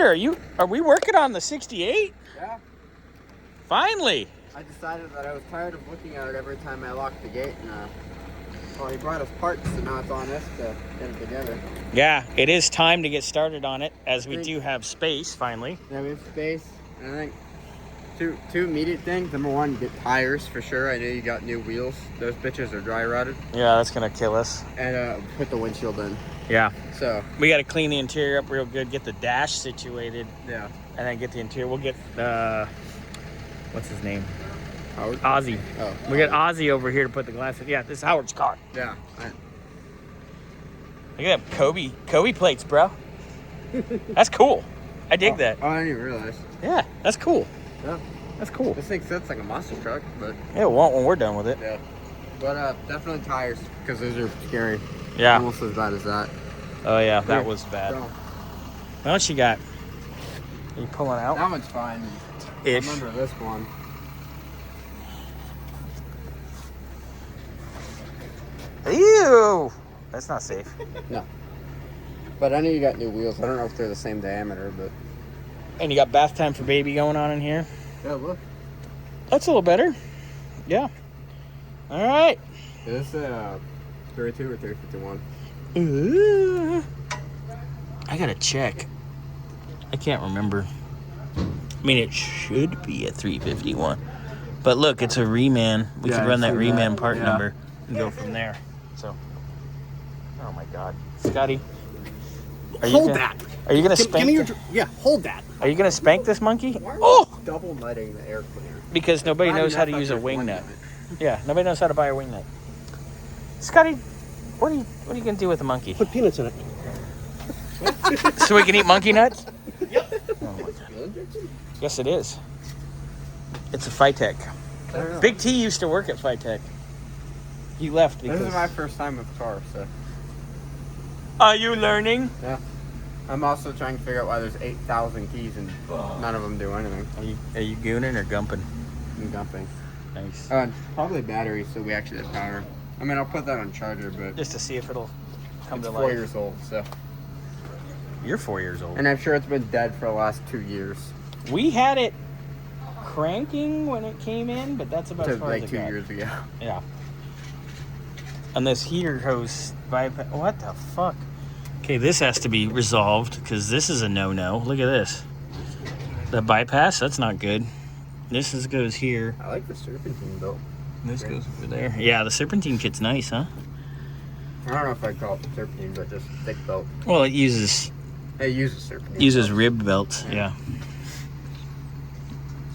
Are we working on the 68? Yeah. Finally. I decided that I was tired of looking at it every time I locked the gate, and well, he brought us parts, so now it's on us to get it together. Yeah, it is time to get started on it, as we do have space finally. Yeah, we have space, and I think two immediate things. Number one, get tires for sure. I know you got new wheels. Those bitches are dry rotted. Yeah, that's gonna kill us. And put the windshield in. Yeah. So we got to clean the interior up real good, get the dash situated. Yeah. And then get the interior. We'll get what's his name? Howard? Ozzy. Oh. We got Ozzy over here to put the glass in. Yeah, this is Howard's car. Yeah. Look at that Kobe plates, bro. That's cool. I dig that. Oh, I didn't even realize. Yeah, that's cool. Yeah. That's cool. This thing sits like a monster truck, but yeah, it won't when we're done with it. Yeah. But definitely tires, because those are scary. Yeah. Almost as bad as that. Oh yeah, that was bad. What else you got? Are you pulling out? That one's fine. Ish. I remember this one. Ew! That's not safe. No. But I know you got new wheels. I don't know if they're the same diameter, but... And you got bath time for baby going on in here? Yeah, look. That's a little better. Yeah. All right. Is this 32 or 351? I gotta check. I can't remember. I mean, it should be a 351. But look, it's a reman. We could run that reman part number and go from there. So, oh my God, Scotty, Hold that. Are you gonna spank? Give me your. Hold that. Are you gonna spank this monkey? Oh! Double nutting the air cleaner. Because nobody knows how to use a wing nut. Yeah, nobody knows how to buy a wing nut. Scotty, what are you gonna do with the monkey? Put peanuts in it. So we can eat monkey nuts? Yep. Oh my God. Yes, it is. It's a Phytech. Big T used to work at Phytech. He left because... This is my first time with the car, so... Are you learning? Yeah. I'm also trying to figure out why there's 8,000 keys and none of them do anything. Are you gooning or gumping? I'm dumping. Nice. Probably batteries, so we actually have power. I mean, I'll put that on charger, but... Just to see if it'll come to it's life. 4 years old, so... You're 4 years old. And I'm sure it's been dead for the last 2 years. We had it cranking when it came in, but that's about as far as it got. 2 years ago. Yeah. And this heater hose bypass. What the fuck? Okay, this has to be resolved because this is a no-no. Look at this. The bypass, that's not good. This goes here. I like the serpentine belt. This goes over there. Yeah, the serpentine kit's nice, huh? I don't know if I'd call it serpentine, but just thick belt. Well, it uses serpentine. Uses rib belts, yeah.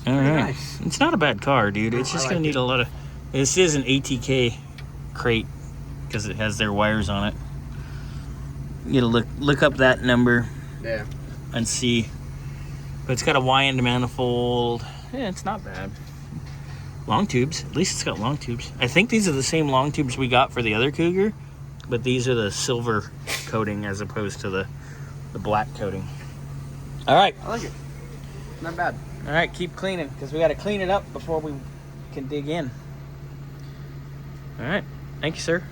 All right. Nice. It's not a bad car, dude. It's just going to need a lot of... This is an ATK crate because it has their wires on it. You got to look up that number. Yeah. And see. But it's got a Y-end manifold. Yeah, it's not bad. Long tubes. At least it's got long tubes. I think these are the same long tubes we got for the other Cougar, but these are the silver coating as opposed to the black coating. All right. I like it. Not bad. All right, keep cleaning because we got to clean it up before we can dig in. All right. Thank you, sir.